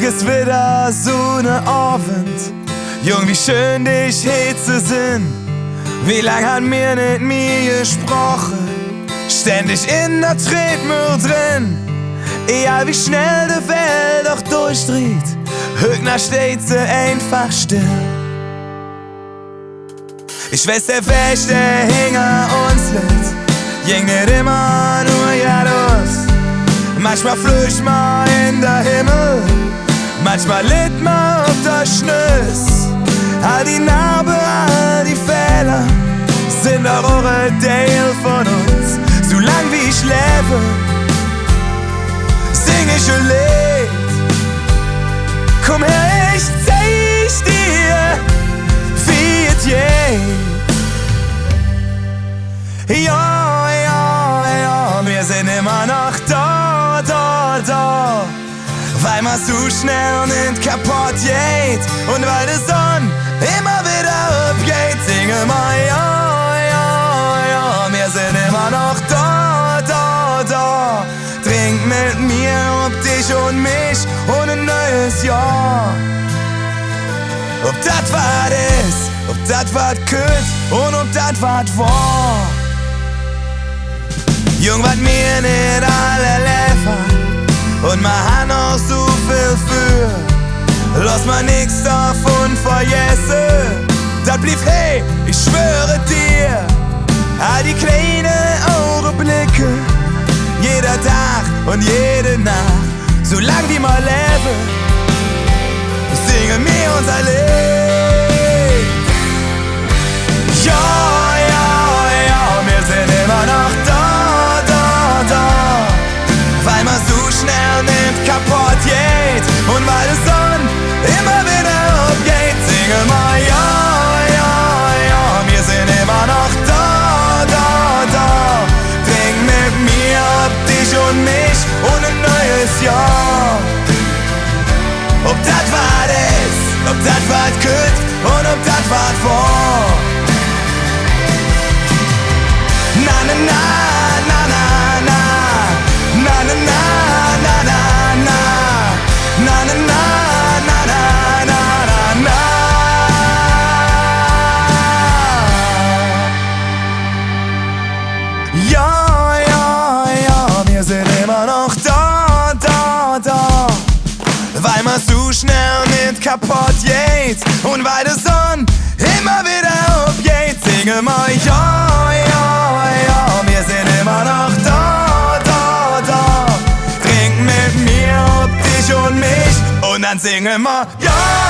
ist wieder so ne Abend. Jung, wie schön dich hier zu sehen. Wie lang hat mir nicht mir gesprochen? Ständig in der Tretmüll drin. Egal wie schnell die Welt auch durchdreht, Högner steht sie einfach still. Ich weiß, der Weg, der hinter uns liegt, ging nicht immer nur geradeaus. Manchmal flücht man in der Himmel, manchmal litt man auf der Schnüss. All die Narben, all die Fehler sind auch ein Teil von uns. Solang wie ich lebe, sing ich ein Lied. Komm her, ich zeig dir, wie es geht. Ja, ja, ja, wir sind immer noch da, da, da. Weil man so schnell nicht kaputt geht und weil die Sonne immer wieder abgeht. Singe mal, ja, ja, ja, wir sind immer noch da, da, da. Trink mit mir ob dich und mich und ein neues Jahr. Ob das was ist, ob das was könnt und ob das was war. Jung, wat mir nicht alle leben und man hat noch so viel für. Lass mal nix davon vergessen. Das blieb, hey, ich schwöre dir. All die kleinen Augenblicke, jeder Tag und jede Nacht, solang wie wir leben, singen wir unser Lied. Ja, ja, ja, wir sind immer noch da, da, da. Weil man so schnell nicht kaputt geht und weil die Sonne immer wieder abgeht. Singe mal, ja, ja, ja, wir sind immer noch da, da, da. Trink mit mir ab dich und mich und ein neues Jahr. Ob das was ist, ob das was könnt und ob das was war. Na, na, na, na, na, na. Na, na, na, na, na, na. Na, na, na, na, na, na, na. Ja, ja, ja, wir sind immer noch da, da, da. Weil man so schnell nicht kaputt geht und weil die Sonne immer wieder abgeht. Singe mal, ja, ja, ja, wir sind immer noch da, da, da. Trink mit mir ob dich und mich und dann singe mal, ja.